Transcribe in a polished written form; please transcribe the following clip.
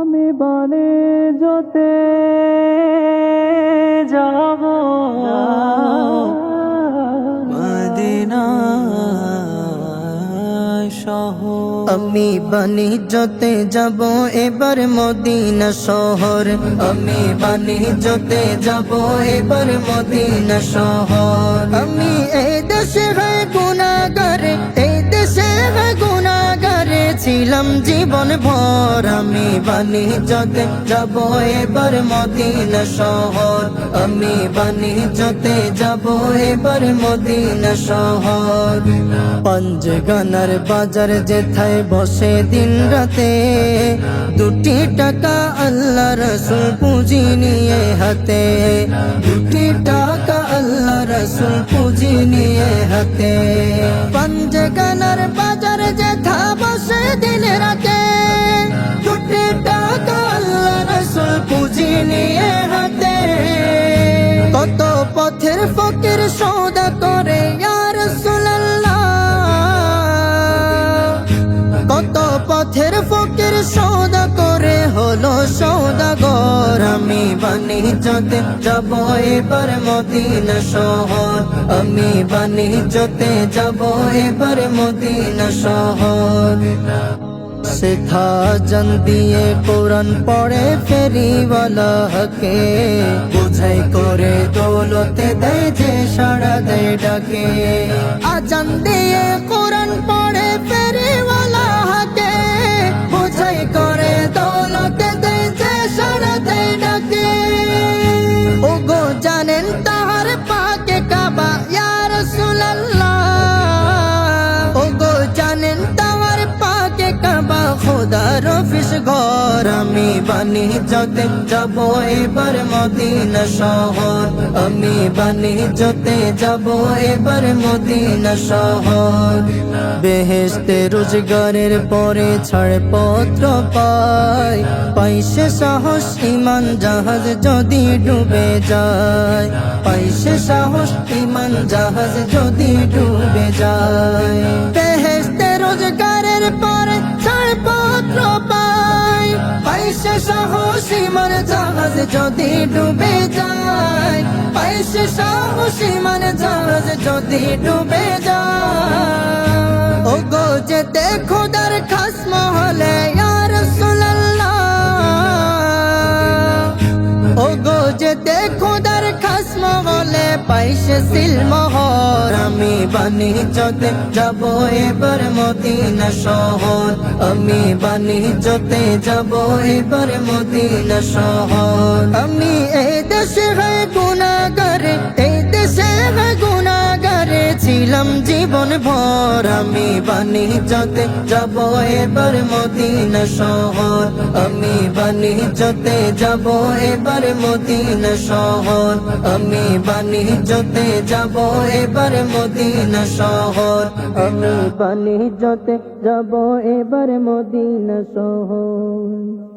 আমি বাণিজ্যতে যাব মদিনা শহর। আমি বাণিজ্যতে যাব এবার মদিনা শহর, আমি বাণিজ্যতে যাব এবার মদিনা শহর। আমি এই দেশে হয় গুনাহগার, এই দেশে হয় গুনাহগার ছিলাম জীবন ভর। আমি বাণিজ্যতে যাব এবার মদিনা শহর, আমি বাণিজ্যতে যাব এবার মদিনা শহর। পঞ্চগনার বাজার যেথায় বসে দিন রাতে, দুটি টাকা আল্লাহ রসুল পুঁজি নিয়ে হাতে, দুটি টাকা আল্লাহ রসুল পুঁজি নিয়ে হাতে। পঞ্চগনার বাজার যেথা বসে দিন রাতে, দুটি টাকা আল্লাহ রসুল পুঁজি নিয়ে হাতে। কত পথের ফকির সওদা করে ইয়া রাসূলুল্লাহ, কত পথের ফকির সওদা করে হলো সওদাগর। আমি বাণিজ্যতে যাব এবার মদিনা শহর, আমি বাণিজ্যতে যাব এবার মদিনা শহর। সেথা জান দিয়ে কোরআন পড়ে ফেরিওয়ালা হকে, বুঝাই করে দৌলতে দেয় যে সাড়া দেয় ডাকে। আজান দিয়ে কোরআন পড়ে ফেরিওয়ালা হকে, বুঝাই করে দৌলতে দেয় যে সাড়া দেয় ডাকে। ওগো জানেন তাহার পাকে কাবা ইয়া রাসূলুল্লাহ, ওগো জানেন তাহার পাকে কাবা খোদার অফিস ঘর। আমি বাণিজ্যতে যাব এবার মদিনা শহর, আমি বাণিজ্যতে যাব এবার মদিনা শহর। বেহেশতে রোজগারের পরে ছাড়পত্র পাই, পাইছে সাহস ইমান জাহাজ যদি ডুবে যায়, পাইছে সাহস ইমান জাহাজ যদি ডুবে যায়। বেহেশতে রোজগারের পরে ছাড়পত্র পাই, পাইছে সাহস ইমান জাহাজ যদি ডুবে যায়, পাইছে সাহস ইমান জাহাজ যদি ডুবে যায়। ওগো যেতে খোদার খাস মহলে ইয়া রাসূলুল্লাহ, ওগো যেতে খোদার খাস মহলে পাইছে সিলমোহর। আমি বাণিজ্যতে যাব এবার মদিনা শহর, আমি বাণিজ্যতে যাব এবার মদিনা শহর। আমি এই দেশে হয় গুনাহগার, এই দেশে হয় গুনাহগার ছিলাম জীবন ভর। আমি বাণিজ্যতে যাব এবার মদিনা শহর, আমি বাণিজ্যতে যাব এবার মদিনা শহর, আমি বাণিজ্যতে যাব এবার মদিনা শহর, আমি বাণিজ্যতে যাব এবার মদিনা শহর।